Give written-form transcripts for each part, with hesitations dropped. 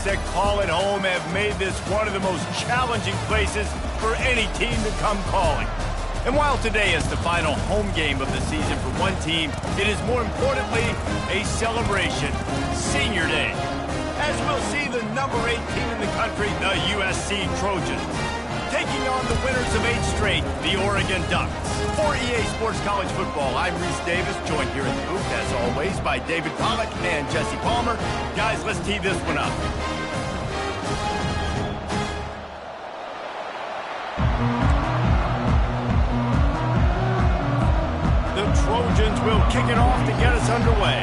that call it home have made this one of the most challenging places for any team to come calling. And while today is the final home game of the season for one team, it is more importantly a celebration, Senior Day, as we'll see the number 8 team in the country, the USC Trojans, taking on the winners of 8 straight, the Oregon Ducks. For EA Sports College Football, I'm Reese Davis, joined here in the booth, as always, by David Pollack and Jesse Palmer. Guys, let's tee this one up. The Trojans will kick it off to get us underway.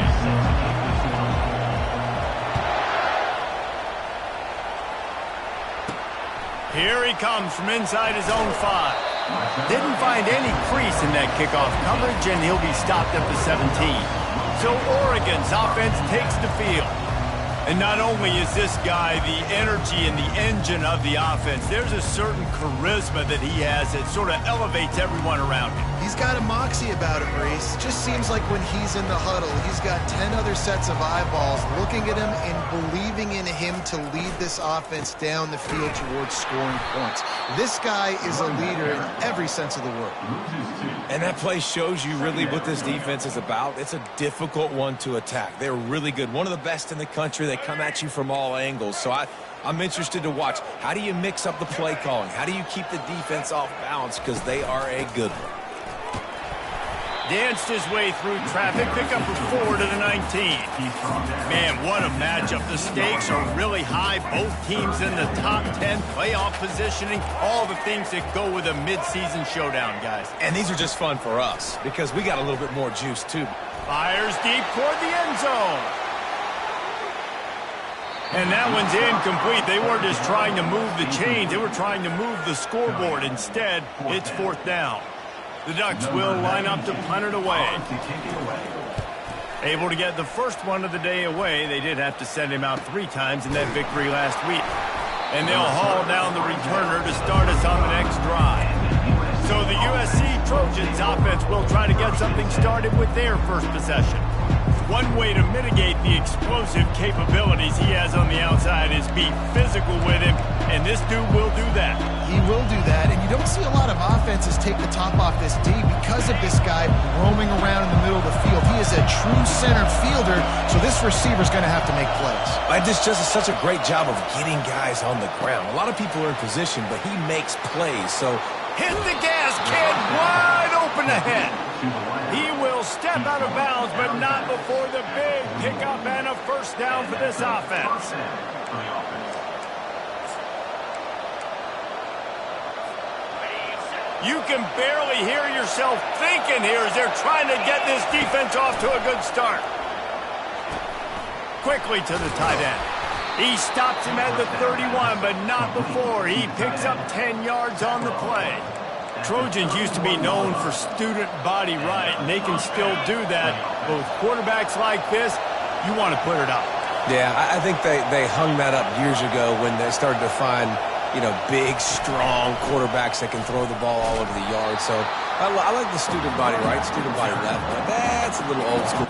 Here he comes from inside his own 5. Didn't find any crease in that kickoff coverage, and he'll be stopped at the 17. So Oregon's offense takes the field. And not only is this guy the energy and the engine of the offense, there's a certain charisma that he has that sort of elevates everyone around him. He's got a moxie about him, Reese. Just seems like when he's in the huddle, he's got 10 other sets of eyeballs looking at him and believing in him to lead this offense down the field towards scoring points. This guy is a leader in every sense of the word. And that play shows you really what this defense is about. It's a difficult one to attack. They're really good. One of the best in the country. They come at you from all angles. So I'm interested to watch. How do you mix up the play calling? How do you keep the defense off balance? Because they are a good one. Danced his way through traffic, pick up a 4 to the 19. Man, what a matchup. The stakes are really high. Both teams in the top 10, playoff positioning, all the things that go with a midseason showdown, guys. And these are just fun for us because we got a little bit more juice, too. Fires deep toward the end zone. And that one's incomplete. They weren't just trying to move the chains. They were trying to move the scoreboard. Instead, it's 4th down. The Ducks will line up to punt it away. Able to get the first one of the day away. They did have to send him out 3 times in that victory last week. And they'll haul down the returner to start us on the next drive. So the USC Trojans offense will try to get something started with their first possession. One way to mitigate the explosive capabilities he has on the outside is be physical with him, and this dude will do that. He will do that, and you don't see a lot of offenses take the top off this D because of this guy roaming around in the middle of the field. He is a true center fielder, so this receiver's going to have to make plays. I just does such a great job of getting guys on the ground. A lot of people are in position, but he makes plays, so hit the gas, kid, wide open ahead. He will step out of bounds, but not before the big pickup and a first down for this offense. You can barely hear yourself thinking here as they're trying to get this defense off to a good start. Quickly to the tight end. He stops him at the 31, but not before. He picks up 10 yards on the play. Trojans used to be known for student body right, and they can still do that. Both quarterbacks like this, you want to put it up. Yeah, I think they hung that up years ago when they started to find, big, strong quarterbacks that can throw the ball all over the yard. So I like the student body right, student body left, but that's a little old school.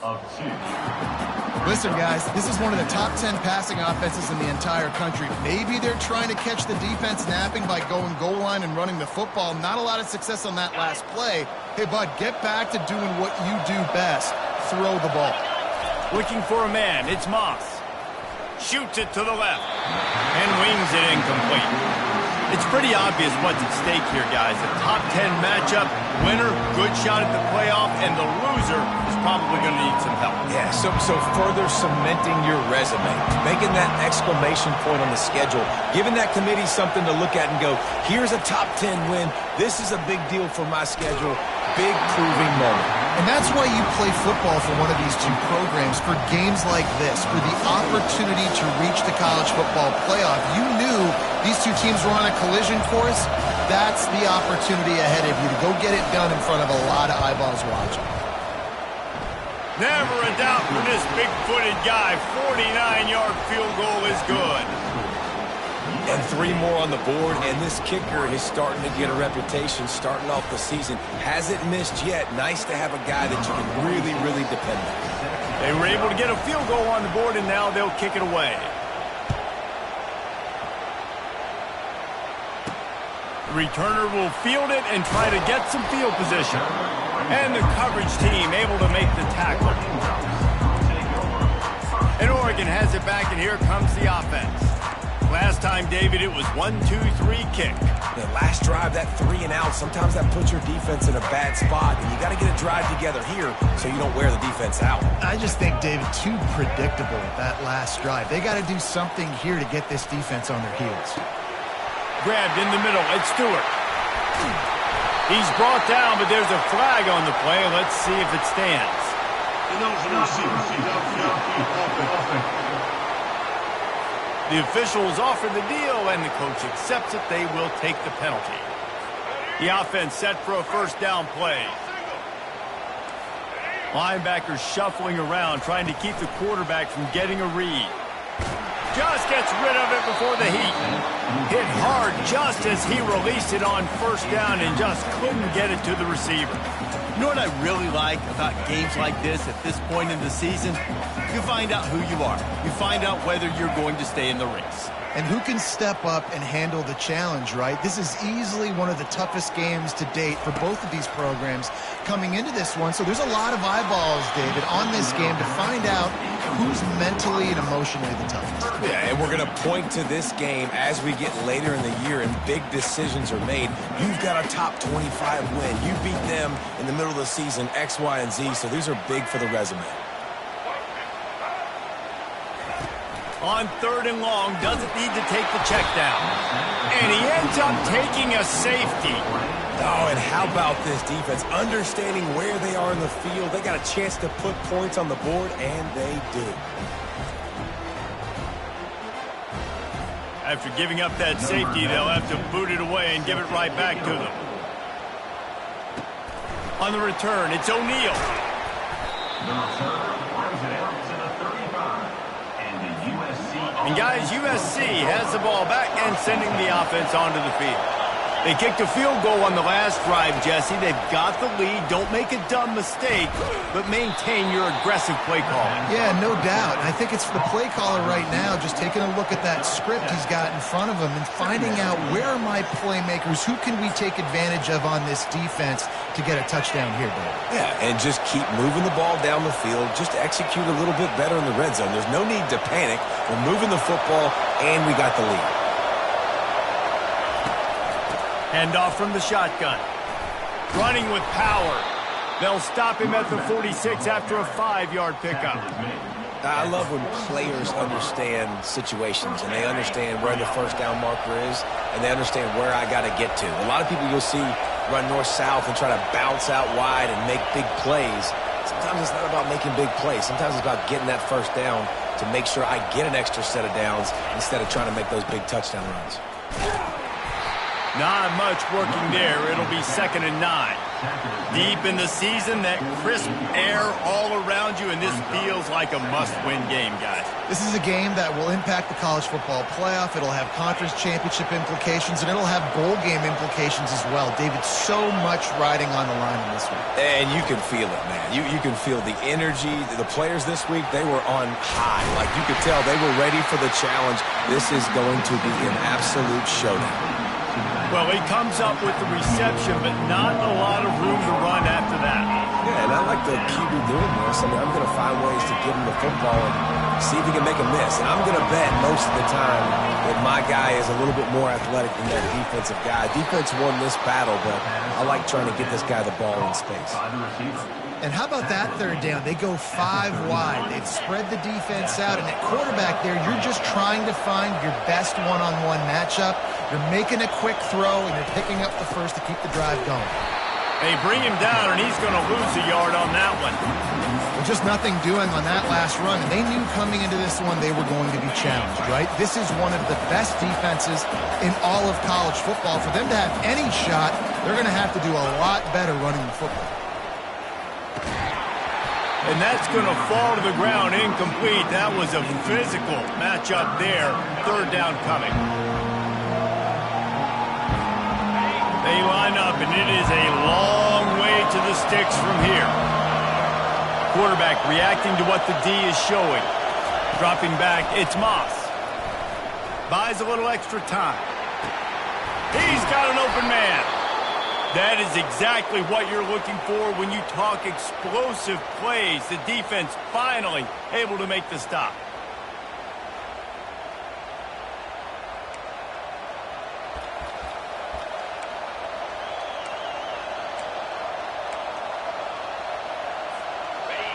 of 2. Listen, guys, this is one of the top 10 passing offenses in the entire country. Maybe they're trying to catch the defense napping by going goal line and running the football. Not a lot of success on that last play. Hey, bud, get back to doing what you do best. Throw the ball. Looking for a man. It's Moss. Shoots it to the left. And wings it incomplete. It's pretty obvious what's at stake here, guys. A top 10 matchup, winner, good shot at the playoff, and the loser is probably going to need some help. Yeah, so further cementing your resume, making that exclamation point on the schedule, giving that committee something to look at and go, here's a top 10 win. This is a big deal for my schedule. Big proving moment. And that's why you play football for one of these two programs, for games like this, for the opportunity to reach the college football playoff. You knew these two teams were on a collision course. That's the opportunity ahead of you to go get it done in front of a lot of eyeballs watching. Never a doubt for this big-footed guy. 49-yard field goal is good. And 3 more on the board, and this kicker is starting to get a reputation starting off the season. Hasn't missed yet. Nice to have a guy that you can really, really depend on. They were able to get a field goal on the board, and now they'll kick it away. The returner will field it and try to get some field position. And the coverage team able to make the tackle. And Oregon has it back, and here comes the offense. Last time, David, it was 1-2-3 kick. The last drive, that 3 and out, sometimes that puts your defense in a bad spot, and you got to get a drive together here so you don't wear the defense out. I just think, David, too predictable that last drive. They got to do something here to get this defense on their heels. Grabbed in the middle, it's Stewart. He's brought down, but there's a flag on the play. Let's see if it stands. The officials offer the deal, and the coach accepts it. They will take the penalty. The offense set for a first down play. Linebackers shuffling around, trying to keep the quarterback from getting a read. Just gets rid of it before the heat. Hit hard just as he released it on first down and just couldn't get it to the receiver. You know what I really like about games like this at this point in the season? You find out who you are. You find out whether you're going to stay in the race. And who can step up and handle the challenge, right? This is easily one of the toughest games to date for both of these programs coming into this one. So there's a lot of eyeballs, David, on this game to find out who's mentally and emotionally the toughest. Yeah, and we're going to point to this game as we get later in the year and big decisions are made. You've got a top 25 win. You beat them in the middle of the season, X, Y, and Z, so these are big for the resume. On 3rd and long, doesn't need to take the check down. And he ends up taking a safety. Oh, and how about this defense? Understanding where they are in the field. They got a chance to put points on the board, and they do. After giving up that safety, they'll have to boot it away and give it right back to them. On the return, it's O'Neal. And guys, USC has the ball back and sending the offense onto the field. They kicked a field goal on the last drive, Jesse. They've got the lead. Don't make a dumb mistake, but maintain your aggressive play calling. Yeah, no doubt. I think it's the play caller right now just taking a look at that script he's got in front of him and finding out where are my playmakers, who can we take advantage of on this defense to get a touchdown here, Dave. Yeah, and just keep moving the ball down the field. Just execute a little bit better in the red zone. There's no need to panic. We're moving the football, and we got the lead. Handoff from the shotgun. Running with power. They'll stop him at the 46 after a 5-yard pickup. I love when players understand situations and they understand where the first down marker is and they understand where I got to get to. A lot of people you'll see run north-south and try to bounce out wide and make big plays. Sometimes it's not about making big plays. Sometimes it's about getting that first down to make sure I get an extra set of downs instead of trying to make those big touchdown runs. Not much working there. It'll be 2nd and 9. Deep in the season, that crisp air all around you, and this feels like a must-win game, guys. This is a game that will impact the college football playoff. It'll have conference championship implications, and it'll have bowl game implications as well. David, so much riding on the line in this one. And you can feel it, man. You can feel the energy. The players this week, they were on high. Like, you could tell they were ready for the challenge. This is going to be an absolute showdown. Well, he comes up with the reception, but not a lot of room to run after that. Yeah, and I like the QB doing this. I mean, I'm going to find ways to give him the football and see if he can make a miss. And I'm going to bet most of the time that my guy is a little bit more athletic than that defensive guy. Defense won this battle, but I like trying to get this guy the ball in space. And how about that 3rd down? They go 5 wide. They've spread the defense out, and at quarterback there, you're just trying to find your best one-on-one matchup. You're making a quick throw, and you're picking up the first to keep the drive going. They bring him down, and he's going to lose a yard on that one. Well, just nothing doing on that last run, and they knew coming into this one they were going to be challenged, right? This is one of the best defenses in all of college football. For them to have any shot, they're going to have to do a lot better running the football. And that's going to fall to the ground incomplete. That was a physical matchup there. 3rd down coming. They line up, and it is a long way to the sticks from here. Quarterback reacting to what the D is showing. Dropping back, it's Moss. Buys a little extra time. He's got an open man. That is exactly what you're looking for when you talk explosive plays. The defense finally able to make the stop.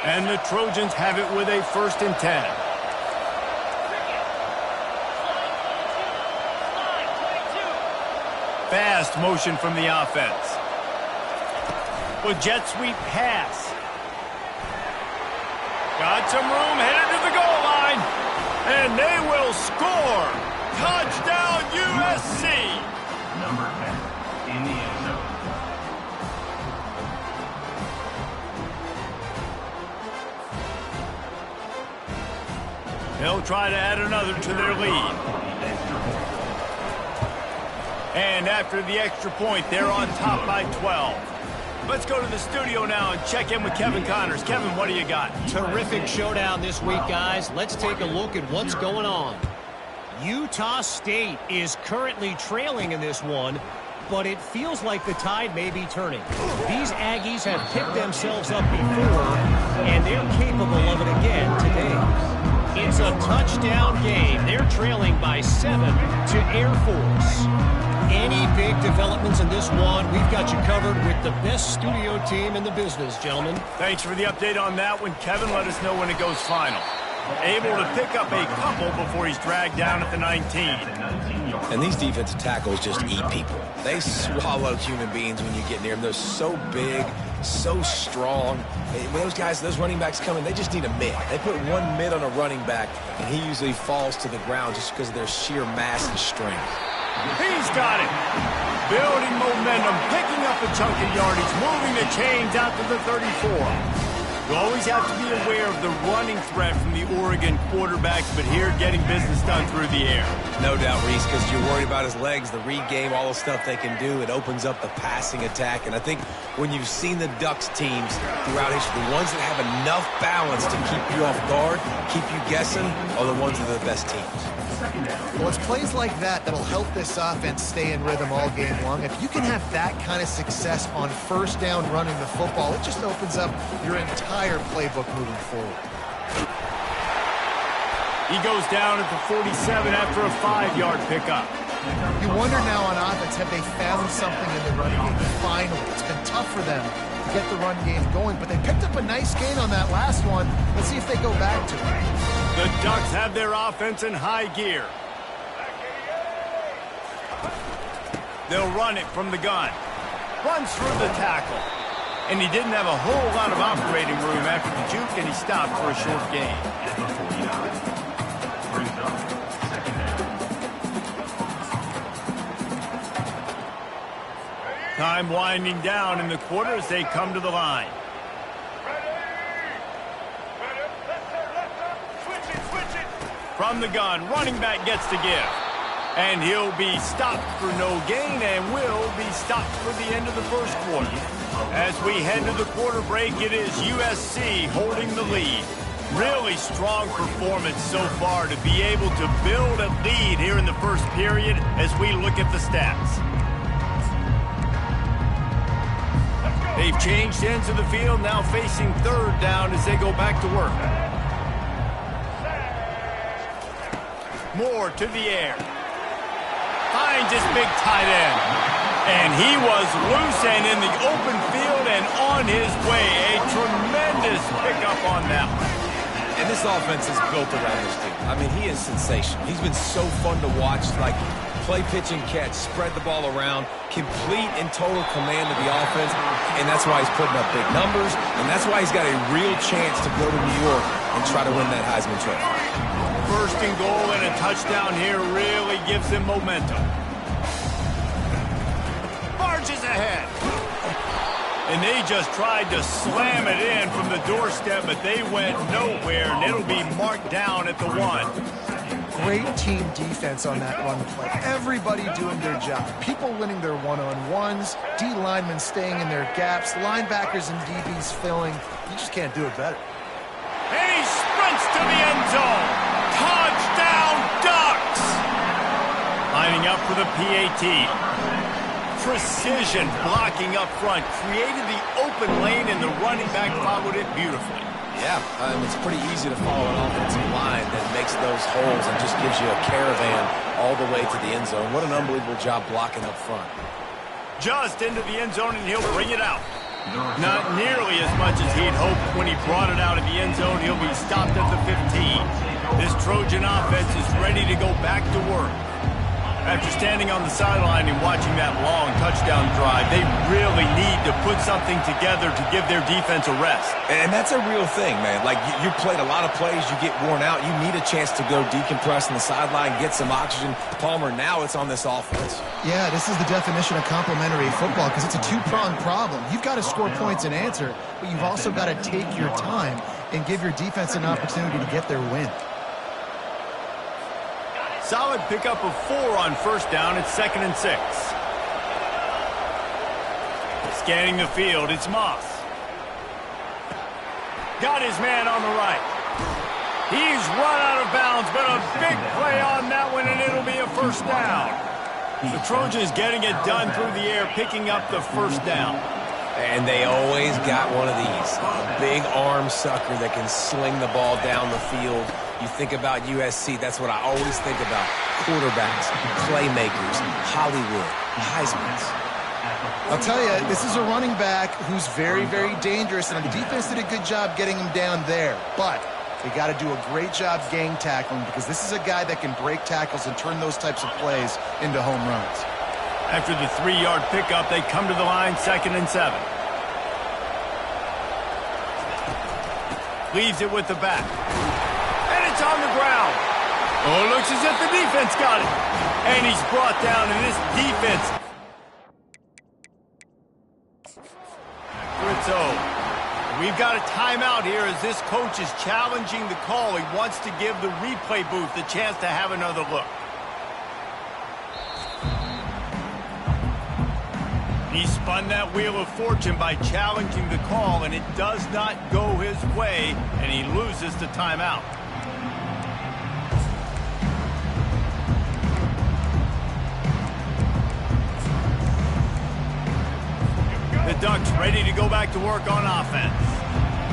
And the Trojans have it with a 1st and 10. Fast motion from the offense. With jet sweep pass. Got some room, headed to the goal line. And they will score. Touchdown USC. Number 10 in the end zone. They'll try to add another to their lead. And after the extra point, they're on top by 12. Let's go to the studio now and check in with Kevin Connors. Kevin, what do you got? Terrific showdown this week, guys. Let's take a look at what's going on. Utah State is currently trailing in this one, but it feels like the tide may be turning. These Aggies have picked themselves up before, and they're capable of it again today. It's a touchdown game. They're trailing by 7 to Air Force. Any big developments in this one, we've got you covered with the best studio team in the business, gentlemen. Thanks for the update on that one, Kevin. Let us know when it goes final. Able to pick up a couple before he's dragged down at the 19. And these defensive tackles just eat people. They swallow human beings when you get near them. They're so big, so strong. When those guys, those running backs come in, they just need a mid. They put one mid on a running back, and he usually falls to the ground just because of their sheer mass and strength. He's got it. Building momentum, picking up a chunk of yardage, moving the chains out to the 34. You always have to be aware of the running threat from the Oregon quarterbacks, but here getting business done through the air. No doubt, Reese, because you're worried about his legs, the read game, all the stuff they can do. It opens up the passing attack. And I think when you've seen the Ducks teams throughout history, the ones that have enough balance to keep you off guard, keep you guessing, are the ones that are the best teams. Well, it's plays like that that'll help this offense stay in rhythm all game long. If you can have that kind of success on 1st down running the football, it just opens up your entire playbook moving forward. He goes down at the 47 after a 5-yard pickup. You wonder now on offense, have they found something in the running game? Finally, it's been tough for them to get the run game going, but they picked up a nice gain on that last one. Let's see if they go back to it. The Ducks have their offense in high gear. They'll run it from the gun. Runs through the tackle. And he didn't have a whole lot of operating room after the juke, and he stopped for a short gain. Time winding down in the quarter as they come to the line. From the gun, running back gets to give. And he'll be stopped for no gain and will be stopped for the end of the first quarter. As we head to the quarter break, it is USC holding the lead. Really strong performance so far to be able to build a lead here in the first period as we look at the stats. They've changed ends of the field, now facing third down as they go back to work. Moore to the air. Finds his big tight end. And he was loose and in the open field and on his way. A tremendous pickup on that one. And this offense is built around this dude. I mean, he is sensational. He's been so fun to watch, like play, pitch, and catch, spread the ball around, complete and total command of the offense, and that's why he's putting up big numbers, and that's why he's got a real chance to go to New York and try to win that Heisman Trophy. First and goal and a touchdown here really gives him momentum. Barges ahead. And they just tried to slam it in from the doorstep, but they went nowhere, and it'll be marked down at the 1. Great team defense on that run play. Everybody doing their job. People winning their one-on-ones, D linemen staying in their gaps, linebackers and DBs filling. You just can't do it better. And he sprints to the end zone. Touchdown, Ducks! Lining up for the PAT. Precision blocking up front. Created the open lane, and the running back followed it beautifully. Yeah, it's pretty easy to follow an offensive line that makes those holes and just gives you a caravan all the way to the end zone. What an unbelievable job blocking up front. Just into the end zone, and he'll bring it out. Not nearly as much as he'd hoped when he brought it out of the end zone. He'll be stopped at the 15. This Trojan offense is ready to go back to work. After standing on the sideline and watching that long touchdown drive, they really need to put something together to give their defense a rest. And that's a real thing, man. Like, you played a lot of plays, you get worn out, you need a chance to go decompress on the sideline, get some oxygen. Palmer, now it's on this offense. Yeah, this is the definition of complementary football because it's a two-pronged problem. You've got to score points and answer, but you've also got to take your time and give your defense an opportunity to get their win. Solid pickup of 4 on first down. It's 2nd and 6. Scanning the field, it's Moss. Got his man on the right. He's run out of bounds, but a big play on that one, and it'll be a first down. The Trojans getting it done through the air, picking up the first down. And they always got one of these. A big arm sucker that can sling the ball down the field. You think about USC, that's what I always think about. Quarterbacks, playmakers, Hollywood, Heismans. I'll tell you, this is a running back who's very, very dangerous, and the defense did a good job getting him down there. But they got to do a great job gang tackling because this is a guy that can break tackles and turn those types of plays into home runs. After the 3-yard pickup, they come to the line, 2nd and 7. Leaves it with the back. And it's on the ground. Oh, it looks as if the defense got it. And he's brought down in this defense. Rizzo. We've got a timeout here as this coach is challenging the call. He wants to give the replay booth the chance to have another look. He spun that wheel of fortune by challenging the call, and it does not go his way, and he loses the timeout. The Ducks ready to go back to work on offense.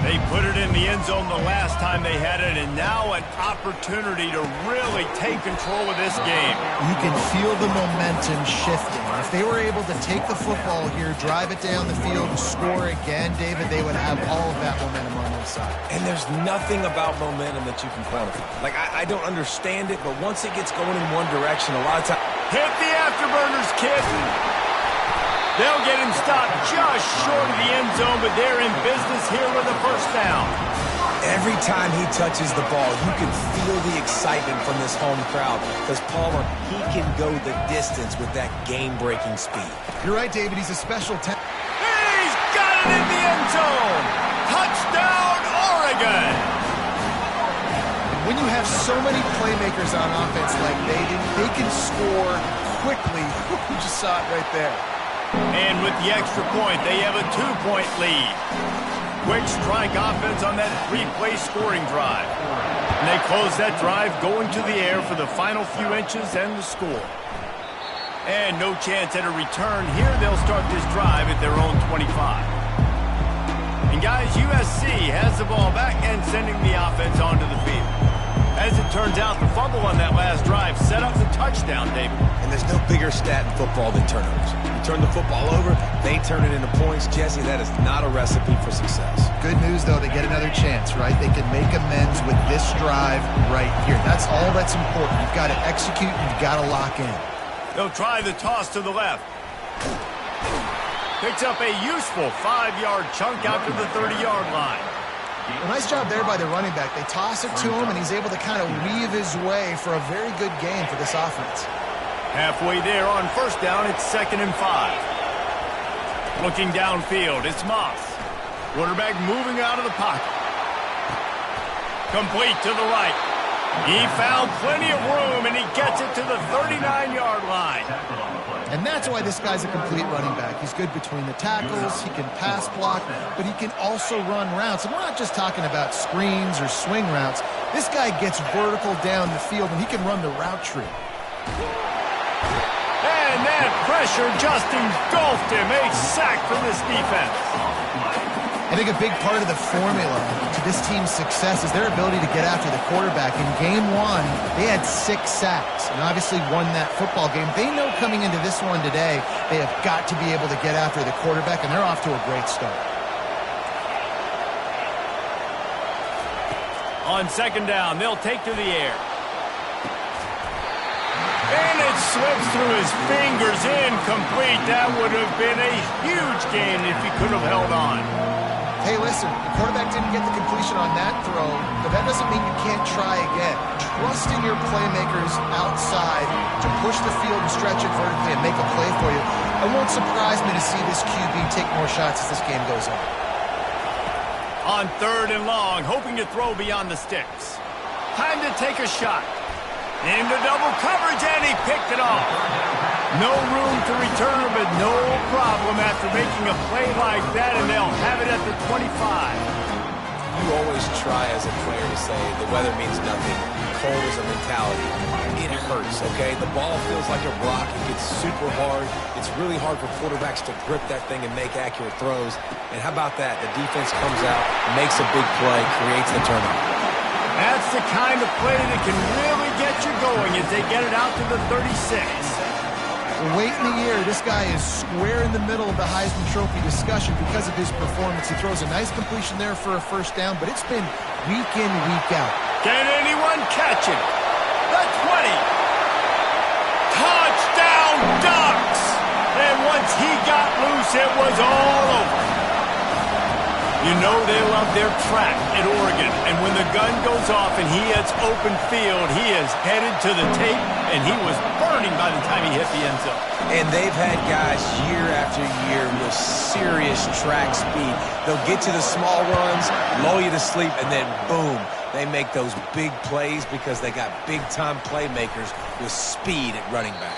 They put it in the end zone the last time they had it, and now an opportunity to really take control of this game. You can feel the momentum shifting. If they were able to take the football here, drive it down the field, and score again, David, they would have all of that momentum on their side. And there's nothing about momentum that you can quantify. Like, I don't understand it, but once it gets going in one direction, a lot of times... Hit the afterburners, kid. They'll get him stopped just short of the end zone, but they're in business here with a first down. Every time he touches the ball, you can feel the excitement from this home crowd because, Palmer, he can go the distance with that game-breaking speed. You're right, David. He's a special talent. He's got it in the end zone. Touchdown, Oregon. When you have so many playmakers on offense like they can score quickly. You just saw it right there. And with the extra point, they have a 2-point lead. Quick strike offense on that 3-play scoring drive. And they close that drive going to the air for the final few inches and the score. And no chance at a return here. They'll start this drive at their own 25. And guys, USC has the ball back and sending the offense onto the field. As it turns out, the fumble on that last drive set up the touchdown, David. And there's no bigger stat in football than turnovers. You turn the football over, they turn it into points. Jesse, that is not a recipe for success. Good news, though, they get another chance, right? They can make amends with this drive right here. That's all that's important. You've got to execute, and you've got to lock in. They'll try the toss to the left. Picks up a useful 5-yard chunk out to the 30-yard line. Well, nice job there by the running back. They toss it to him, and he's able to kind of weave his way for a very good gain for this offense. Halfway there on first down, it's 2nd and 5. Looking downfield, it's Moss. Quarterback moving out of the pocket. Complete to the right. He found plenty of room, and he gets it to the 39-yard line. And that's why this guy's a complete running back. He's good between the tackles, he can pass block, but he can also run routes. And we're not just talking about screens or swing routes. This guy gets vertical down the field, and he can run the route tree. And that pressure just engulfed him. A sack for this defense. I think a big part of the formula to this team's success is their ability to get after the quarterback. In game 1, they had 6 sacks and obviously won that football game. They know coming into this one today, they have got to be able to get after the quarterback, and they're off to a great start. On 2nd down, they'll take to the air. And it slips through his fingers, incomplete. That would have been a huge gain if he could have held on. Hey, listen, the quarterback didn't get the completion on that throw, but that doesn't mean you can't try again. Trust in your playmakers outside to push the field and stretch it vertically and make a play for you. It won't surprise me to see this QB take more shots as this game goes on. On 3rd and long, hoping to throw beyond the sticks. Time to take a shot. Into double coverage, and he picked it off. No room to return, but no problem after making a play like that, and they'll have it at the 25. You always try as a player to say the weather means nothing. Cold is a mentality. It hurts, okay? The ball feels like a rock. It gets super hard. It's really hard for quarterbacks to grip that thing and make accurate throws. And how about that? The defense comes out, makes a big play, creates the turnover. That's the kind of play that can really get you going as they get it out to the 36. Late in the year, this guy is square in the middle of the Heisman Trophy discussion because of his performance. He throws a nice completion there for a first down, but it's been week in, week out. Can anyone catch it? The 20. Touchdown, Ducks! And once he got loose, it was all over. You know they love their track at Oregon, and when the gun goes off and he hits open field, he is headed to the tape, and he was burning by the time he hit the end zone. And they've had guys year after year with serious track speed. They'll get you the small runs, lull you to sleep, and then boom, they make those big plays because they got big-time playmakers with speed at running back.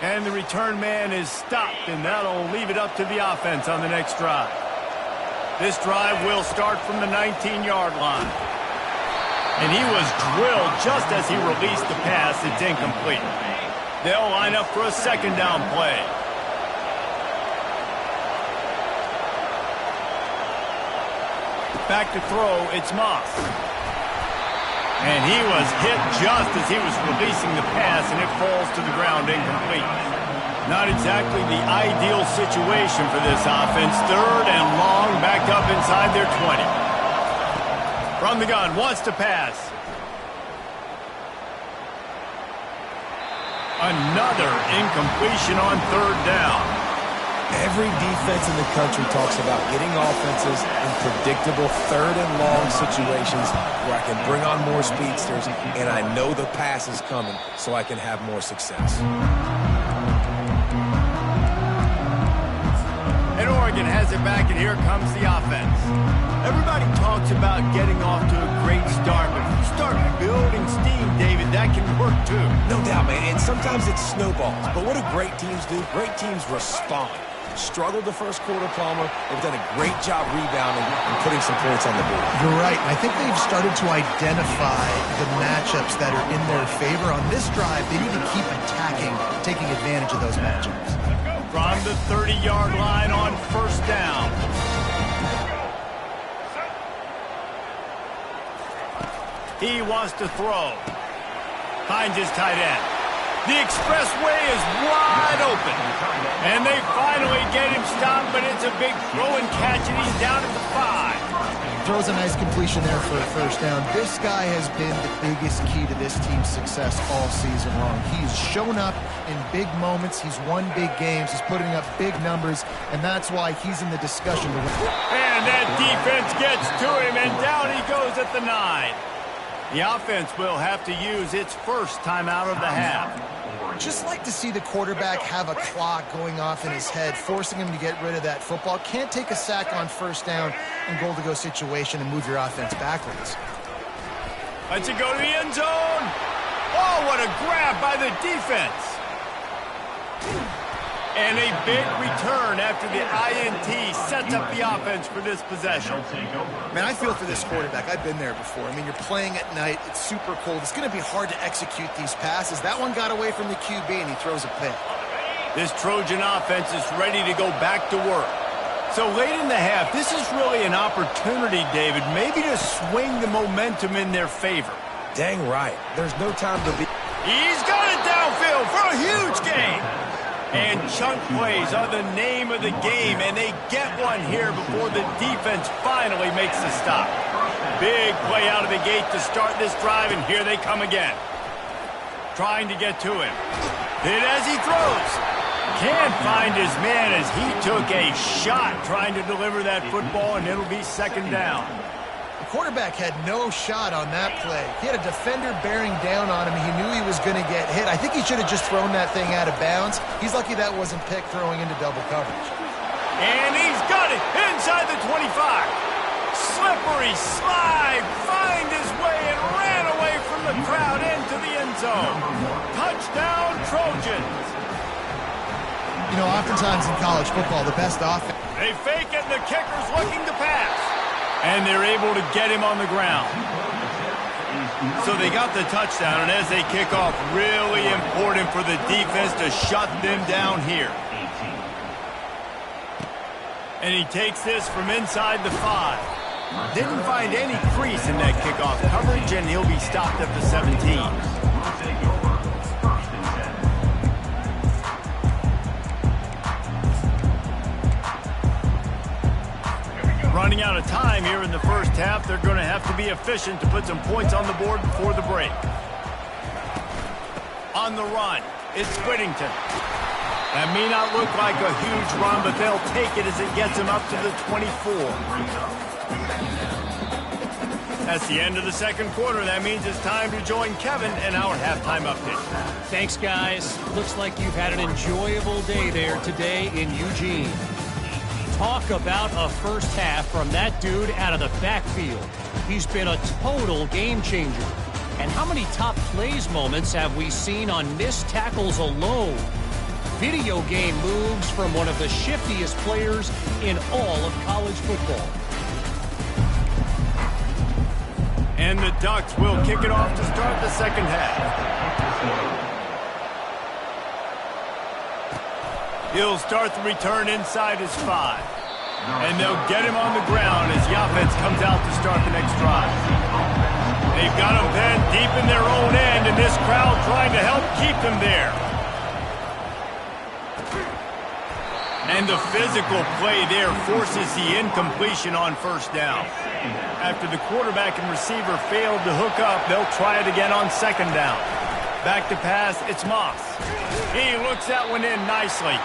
And the return man is stopped, and that'll leave it up to the offense on the next drive. This drive will start from the 19-yard line. And he was drilled just as he released the pass. It's incomplete. They'll line up for a 2nd down play. Back to throw, it's Moss. And he was hit just as he was releasing the pass, and it falls to the ground incomplete. Not exactly the ideal situation for this offense. 3rd and long, back up inside their 20. From the gun, wants to pass. Another incompletion on 3rd down. Every defense in the country talks about getting offenses in predictable third and long situations where I can bring on more speedsters and I know the pass is coming so I can have more success. And Oregon has it back, and here comes the offense. Everybody talks about getting off to a great start, but if you start building steam, David, that can work too. No doubt, man, and sometimes it snowballs. But what do great teams do? Great teams respond. Struggled the first quarter, Palmer. They've done a great job rebounding and putting some points on the board. You're right. I think they've started to identify the matchups that are in their favor. On this drive, they need to keep attacking, taking advantage of those matchups. From the 30-yard line on first down. He wants to throw. Finds his tight end. The expressway is wide open. And they finally get him stopped, but it's a big throw and catch, and he's down at the 5. Throws a nice completion there for a first down. This guy has been the biggest key to this team's success all season long. He's shown up in big moments. He's won big games. He's putting up big numbers, and that's why he's in the discussion to win. And that defense gets to him, and down he goes at the 9. The offense will have to use its first timeout of the half. Just like to see the quarterback have a clock going off in his head, forcing him to get rid of that football. Can't take a sack on first down and goal-to-go situation and move your offense backwards. Let's it go to the end zone. Oh, what a grab by the defense. And a big return after the INT sets up the offense for this possession. Man, I feel for this quarterback. I've been there before. I mean, you're playing at night. It's super cold. It's going to be hard to execute these passes. That one got away from the QB, and he throws a pick. This Trojan offense is ready to go back to work. So late in the half, this is really an opportunity, David, maybe to swing the momentum in their favor. Dang right. There's no time to be... He's got it downfield for a huge gain. And chunk plays are the name of the game, and they get one here before the defense finally makes the stop. Big play out of the gate to start this drive, and here they come again. Trying to get to him. Hit as he throws. Can't find his man as he took a shot trying to deliver that football, and it'll be second down. The quarterback had no shot on that play. He had a defender bearing down on him. He knew he was going to get hit. I think he should have just thrown that thing out of bounds. He's lucky that wasn't picked throwing into double coverage. And he's got it inside the 25. Slippery slide, find his way and ran away from the crowd into the end zone. Touchdown, Trojans. You know, oftentimes in college football, the best offense... They fake it, and the kicker's looking to pass. And they're able to get him on the ground. So they got the touchdown, and as they kick off, really important for the defense to shut them down here. And he takes this from inside the 5. Didn't find any crease in that kickoff coverage, and he'll be stopped at the 17. Running out of time here in the first half. They're going to have to be efficient to put some points on the board before the break. On the run, it's Whittington. That may not look like a huge run, but they'll take it as it gets them up to the 24. That's the end of the second quarter. That means it's time to join Kevin and our halftime update. Thanks, guys. Looks like you've had an enjoyable day there today in Eugene. Talk about a first half from that dude out of the backfield. He's been a total game changer. And how many top plays moments have we seen on missed tackles alone? Video game moves from one of the shiftiest players in all of college football. And the Ducks will kick it off to start the second half. He'll start the return inside his 5. And they'll get him on the ground as the offense comes out to start the next drive. They've got him bent deep in their own end, and this crowd trying to help keep them there. And the physical play there forces the incompletion on first down. After the quarterback and receiver failed to hook up, they'll try it again on second down. Back to pass, it's Moss. He looks that one in nicely.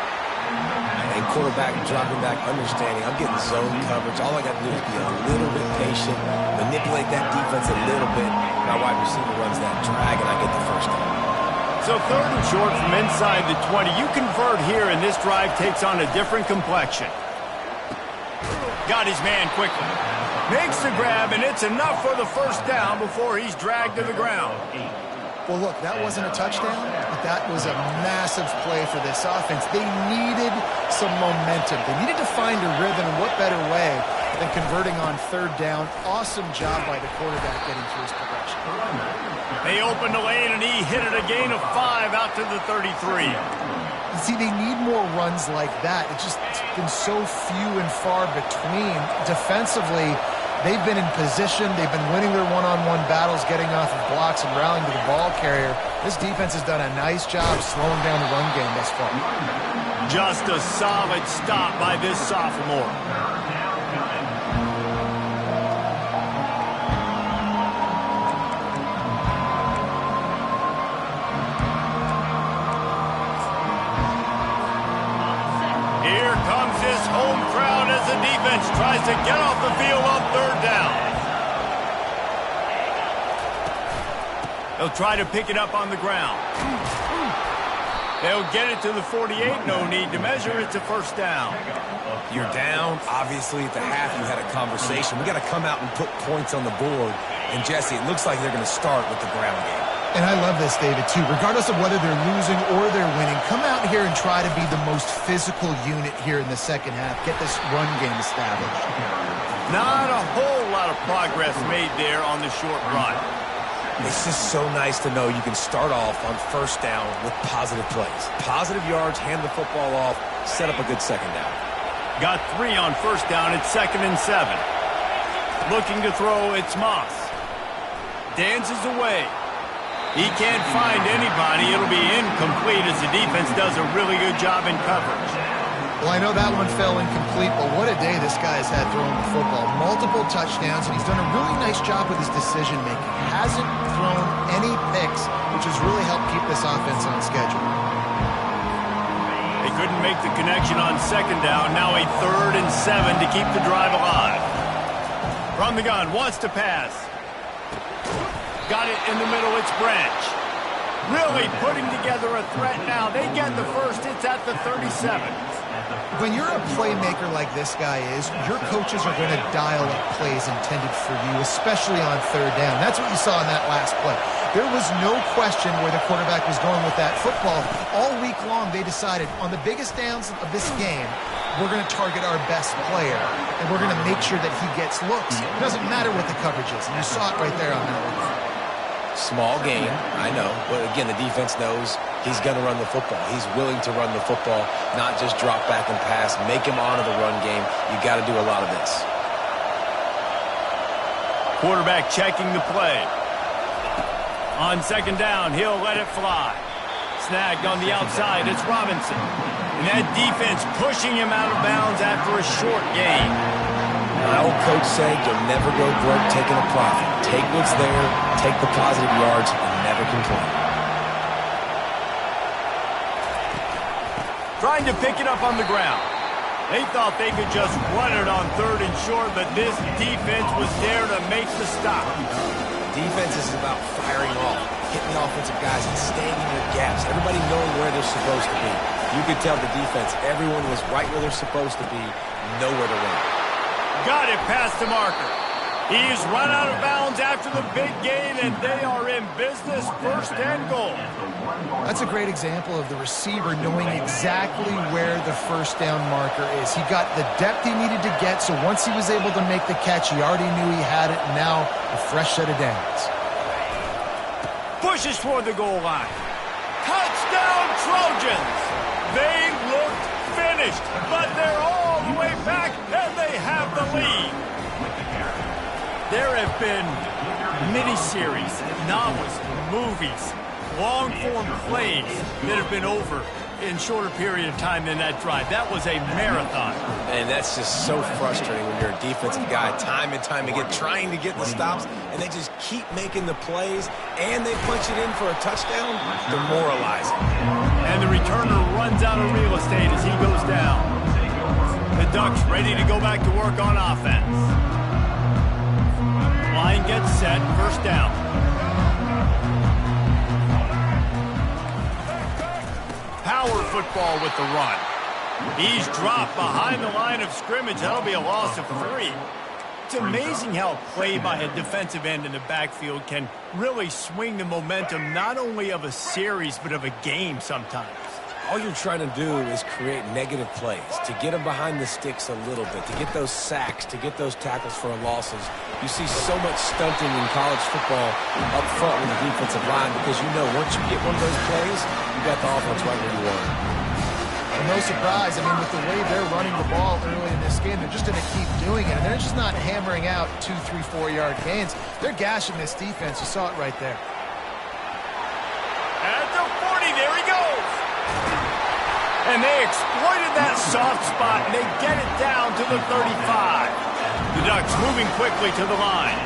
and quarterback dropping back, understanding I'm getting zone coverage. All I got to do is be a little bit patient, manipulate that defense a little bit. My wide receiver runs that drag, and I get the first down. So 3rd and short from inside the 20. You convert here, and this drive takes on a different complexion. Got his man quickly. Makes the grab, and it's enough for the first down before he's dragged to the ground. Well, look, that wasn't a touchdown, but that was a massive play for this offense. They needed some momentum. They needed to find a rhythm, and what better way than converting on 3rd down. Awesome job by the quarterback getting through his progression. They opened the lane, and he hit it a gain of 5 out to the 33. See, they need more runs like that. It's just been so few and far between. Defensively, they've been in position. They've been winning their one-on-one battles, getting off of blocks and rallying to the ball carrier. This defense has done a nice job slowing down the run game thus far. Just a solid stop by this sophomore. Here comes his home crowd as the defense tries to get off the field on 3rd down. They'll try to pick it up on the ground. They'll get it to the 48. No need to measure. It's a first down. You're down. Obviously, at the half, you had a conversation. We got to come out and put points on the board. And, Jesse, it looks like they're going to start with the ground game. And I love this, David, too. Regardless of whether they're losing or they're winning, come out here and try to be the most physical unit here in the second half. Get this run game established. Not a whole lot of progress made there on the short run. It's just so nice to know you can start off on 1st down with positive plays. Positive yards, hand the football off, set up a good 2nd down. Got 3 on 1st down. It's 2nd and 7. Looking to throw, it's Moss. Dances away. He can't find anybody. It'll be incomplete as the defense does a really good job in coverage. Well, I know that one fell incomplete, but what a day this guy has had throwing the football. Multiple touchdowns, and he's done a really nice job with his decision-making. Hasn't thrown any picks, which has really helped keep this offense on schedule. They couldn't make the connection on 2nd down. Now a 3rd and 7 to keep the drive alive. From the gun, wants to pass. Got it in the middle, it's Branch. Really putting together a threat now. They get the first, it's at the 37. When you're a playmaker like this guy is, your coaches are going to dial up plays intended for you, especially on 3rd down. That's what you saw in that last play. There was no question where the quarterback was going with that football. All week long, they decided on the biggest downs of this game, we're going to target our best player, and we're going to make sure that he gets looks. It doesn't matter what the coverage is, and you saw it right there on that one. Small gain, I know. But, again, the defense knows he's going to run the football. He's willing to run the football, not just drop back and pass, make him honor the run game. You got to do a lot of this. Quarterback checking the play. On 2nd down, he'll let it fly. Snagged on the outside, it's Robinson. And that defense pushing him out of bounds after a short gain. My old coach said you'll never go broke taking a profit. Take what's there, take the positive yards, and never complain. Trying to pick it up on the ground. They thought they could just run it on 3rd and short, but this defense was there to make the stop. Defense is about firing off, hitting the offensive guys, and staying in their gaps. Everybody knowing where they're supposed to be. You could tell the defense, everyone was right where they're supposed to be, nowhere to run. Got it past the marker. He's run out of bounds after the big gain, and they are in business, 1st and goal. That's a great example of the receiver knowing exactly where the 1st down marker is. He got the depth he needed to get, so once he was able to make the catch, he already knew he had it, and now a fresh set of downs. Pushes toward the goal line. Touchdown, Trojans! They looked finished, but they're all the way back, and they have the lead. There have been miniseries, novels, movies, long-form plays that have been over in shorter period of time than that drive. That was a marathon. And that's just so frustrating when you're a defensive guy, time and time again, trying to get the stops, and they just keep making the plays, and they punch it in for a touchdown. Demoralizing. And the returner runs out of real estate as he goes down. The Ducks ready to go back to work on offense. Line gets set, first down. Power football with the run. He's dropped behind the line of scrimmage. That'll be a loss of 3. It's amazing how play by a defensive end in the backfield can really swing the momentum not only of a series but of a game sometimes. All you're trying to do is create negative plays, to get them behind the sticks a little bit, to get those sacks, to get those tackles for losses. You see so much stunting in college football up front with the defensive line because you know once you get one of those plays, you got the offense right where you want it. And no surprise, I mean, with the way they're running the ball early in this game, they're just going to keep doing it. And they're just not hammering out 2, 3, 4-yard gains. They're gashing this defense. You saw it right there. At the 40, there he goes. And they exploited that soft spot, and they get it down to the 35. The Ducks moving quickly to the line.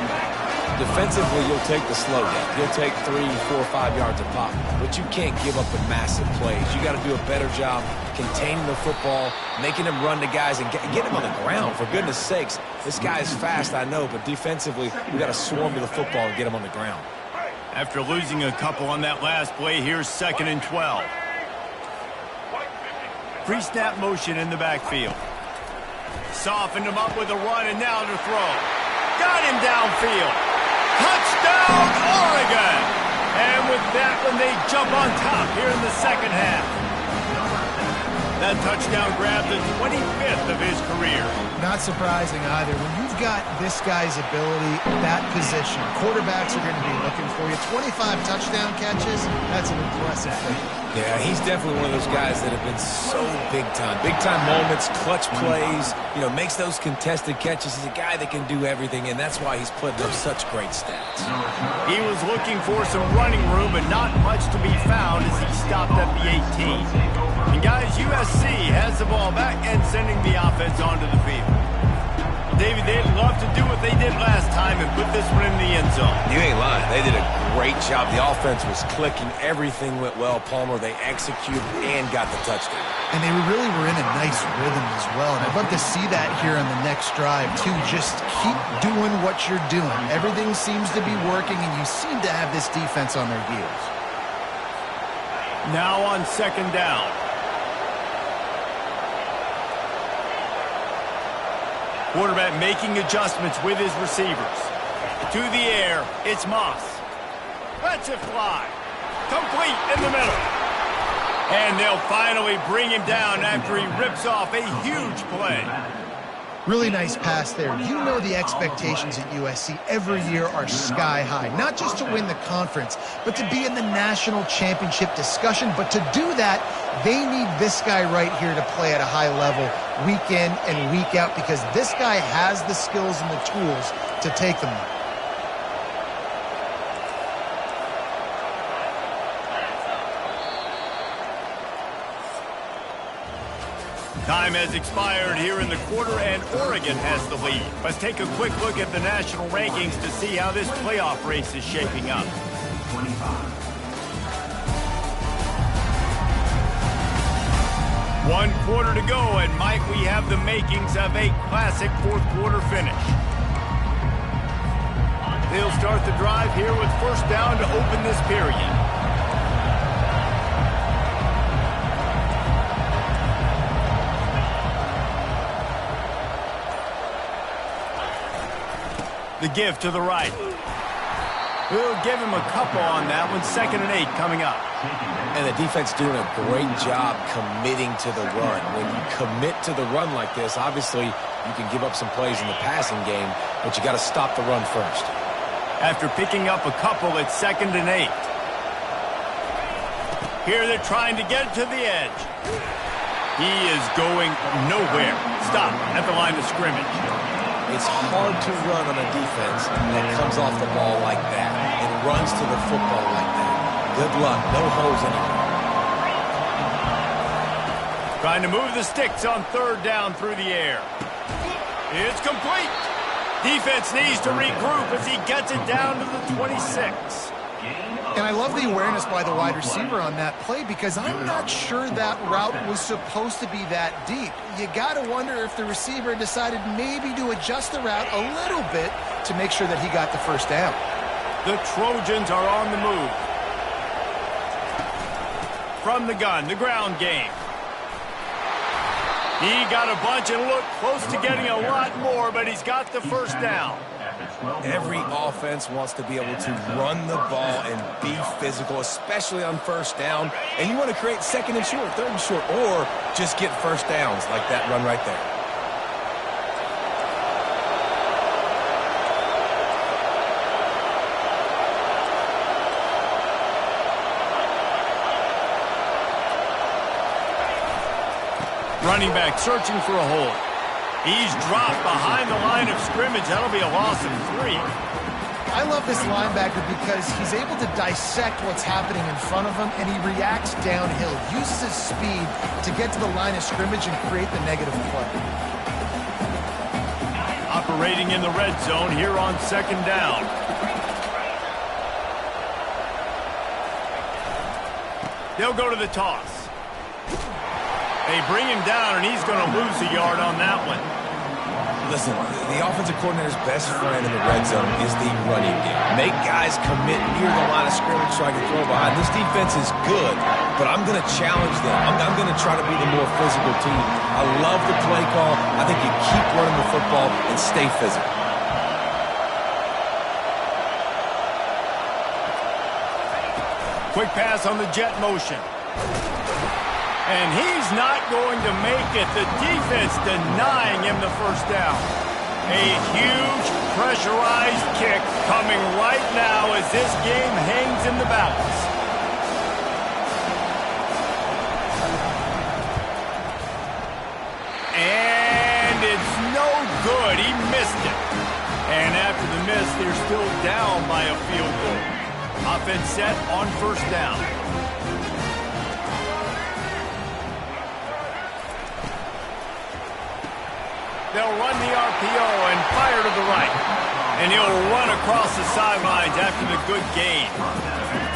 Defensively, you'll take the slow down. You'll take 3, 4, 5 yards a pop, but you can't give up the massive plays. You got to do a better job containing the football, making them run to guys and get them on the ground. For goodness sakes, this guy is fast, I know, but defensively, we got to swarm to the football and get him on the ground. After losing a couple on that last play, here's 2nd and 12. Pre-snap motion in the backfield. Softened him up with a run, and now to throw. Got him downfield. Touchdown, Oregon! And with that one, they jump on top here in the second half. That touchdown grabbed the 25th of his career. Not surprising either. When you've got this guy's ability, that position, quarterbacks are going to be looking for you. 25 touchdown catches, that's an impressive thing. Yeah, he's definitely one of those guys that have been so big time. Big time moments, clutch plays, makes those contested catches. He's a guy that can do everything, and that's why he's putting up such great stats. He was looking for some running room, but not much to be found as he stopped at the 18. And guys, USC has the ball back and sending the offense onto the field. David, they'd love to do what they did last time and put this one in the end zone. You ain't lying. They did a great job. The offense was clicking. Everything went well. Palmer, they executed and got the touchdown. And they really were in a nice rhythm as well. And I'd love to see that here on the next drive, too. Just keep doing what you're doing. Everything seems to be working, and you seem to have this defense on their heels. Now on 2nd down. Quarterback making adjustments with his receivers. To the air, it's Moss. Lets it fly. Complete in the middle. And they'll finally bring him down after he rips off a huge play. Really nice pass there. You know the expectations at USC every year are sky high. Not just to win the conference, but to be in the national championship discussion. But to do that, they need this guy right here to play at a high level week in and week out because this guy has the skills and the tools to take them there. Time has expired here in the quarter, and Oregon has the lead. Let's take a quick look at the national rankings to see how this playoff race is shaping up. 1 quarter to go, and Mike, we have the makings of a classic fourth-quarter finish. They'll start the drive here with first down to open this period. The give to the right. We'll give him a couple on that one. 2nd and 8 coming up. And the defense doing a great job committing to the run. When you commit to the run like this, obviously you can give up some plays in the passing game, but you got to stop the run first. After picking up a couple, it's 2nd and 8. Here they're trying to get to the edge. He is going nowhere. Stop at the line of scrimmage. It's hard to run on a defense that comes off the ball like that and runs to the football like that. Good luck. No holes anywhere. Trying to move the sticks on 3rd down through the air. It's complete. Defense needs to regroup as he gets it down to the 26. And I love the awareness by the wide receiver on that play because I'm not sure that route was supposed to be that deep. You got to wonder if the receiver decided maybe to adjust the route a little bit to make sure that he got the first down. The Trojans are on the move. From the gun, the ground game. He got a bunch and looked close to getting a lot more, but he's got the first down. Every offense wants to be able to run the ball and be physical, especially on first down. And you want to create second and short, third and short, or just get first downs like that run right there. Running back searching for a hole. He's dropped behind the line of scrimmage. That'll be a loss of 3. I love this linebacker because he's able to dissect what's happening in front of him, and he reacts downhill, uses his speed to get to the line of scrimmage and create the negative play. Operating in the red zone here on second down. They'll go to the toss. They bring him down, and he's going to lose a yard on that one. Listen, the offensive coordinator's best friend in the red zone is the running game. Make guys commit near the line of scrimmage so I can throw behind. This defense is good, but I'm going to challenge them. I'm going to try to be the more physical team. I love the play call. I think you keep running the football and stay physical. Quick pass on the jet motion. And he's not going to make it. The defense denying him the first down. A huge pressurized kick coming right now as this game hangs in the balance. And it's no good. He missed it. And after the miss, they're still down by a field goal. Offense set on first down. They'll run the RPO and fire to the right. And he'll run across the sidelines after the good gain.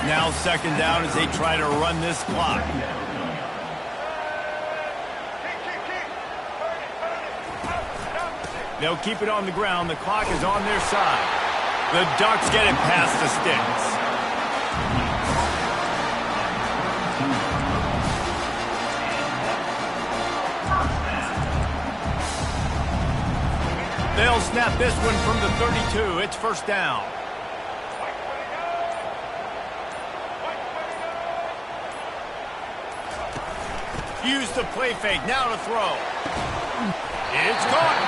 Now second down as they try to run this clock. They'll keep it on the ground. The clock is on their side. The Ducks get it past the sticks. They'll snap this one from the 32. It's first down. Use the play fake. Now to throw. It's caught.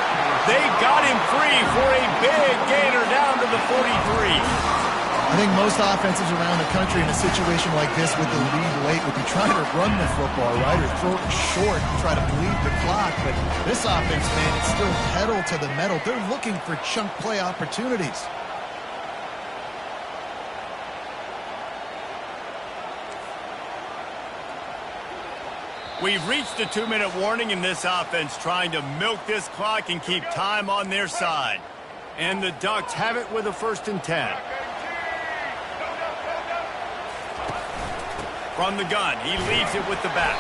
They got him free for a big gainer down to the 43. I think most offenses around the country in a situation like this with the lead late would be trying to run the football, right, or throw it short and try to bleed the clock. But this offense, man, it's still pedal to the metal. They're looking for chunk play opportunities. We've reached the 2-minute warning in this offense, trying to milk this clock and keep time on their side. And the Ducks have it with a 1st and 10. From the gun, he leaves it with the back.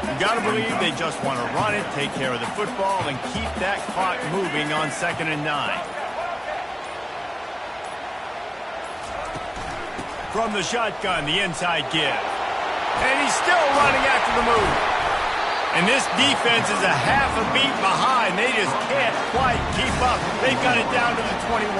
You got to believe they just want to run it, take care of the football, and keep that clock moving on 2nd and 9. From the shotgun, the inside give. And he's still running after the move. And this defense is a half a beat behind. They just can't quite keep up. They've got it down to the 21.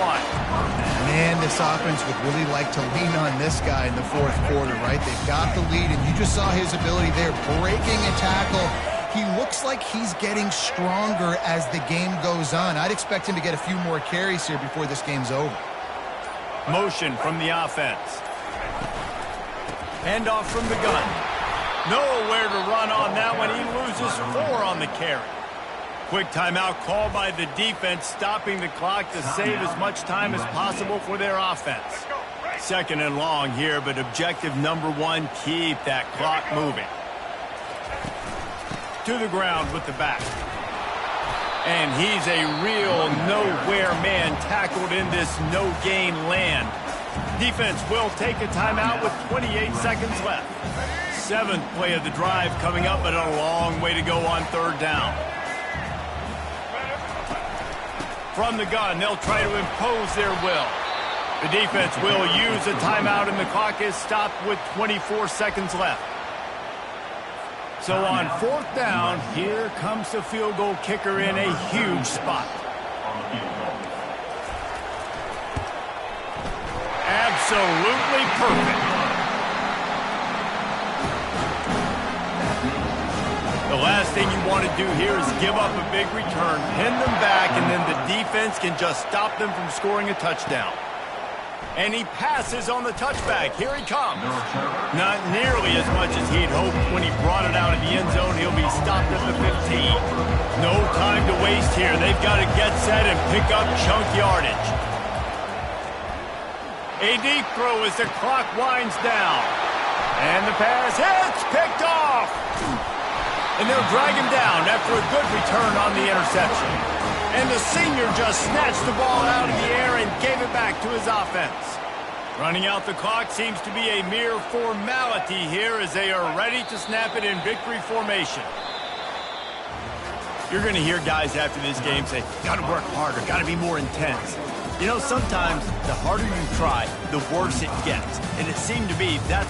Man, this offense would really like to lean on this guy in the 4th quarter, right? They've got the lead, and you just saw his ability there, breaking a tackle. He looks like he's getting stronger as the game goes on. I'd expect him to get a few more carries here before this game's over. Motion from the offense. Handoff from the gun. Nowhere to run on that one. He loses 4 on the carry. Quick timeout called by the defense, stopping the clock to save as much time as possible for their offense. 2nd and long here, but objective number 1, keep that clock moving. To the ground with the back. And he's a real nowhere man tackled in this no-gain land. Defense will take a timeout with 28 seconds left. 7th play of the drive coming up, but a long way to go on 3rd down. From the gun, they'll try to impose their will. The defense will use a timeout, and the clock is stopped with 24 seconds left. So on 4th down, here comes the field goal kicker in a huge spot. Absolutely perfect. The last thing you want to do here is give up a big return, pin them back, and then the defense can just stop them from scoring a touchdown. And he passes on the touchback. Here he comes. Not nearly as much as he'd hoped when he brought it out of the end zone. He'll be stopped at the 15. No time to waste here. They've got to get set and pick up chunk yardage. A deep throw as the clock winds down. And the pass hits, picked off. And they'll drag him down after a good return on the interception. And the senior just snatched the ball out of the air and gave it back to his offense. Running out the clock seems to be a mere formality here as they are ready to snap it in victory formation. You're going to hear guys after this game say, got to work harder, got to be more intense. You know, sometimes the harder you try, the worse it gets. And it seemed to be that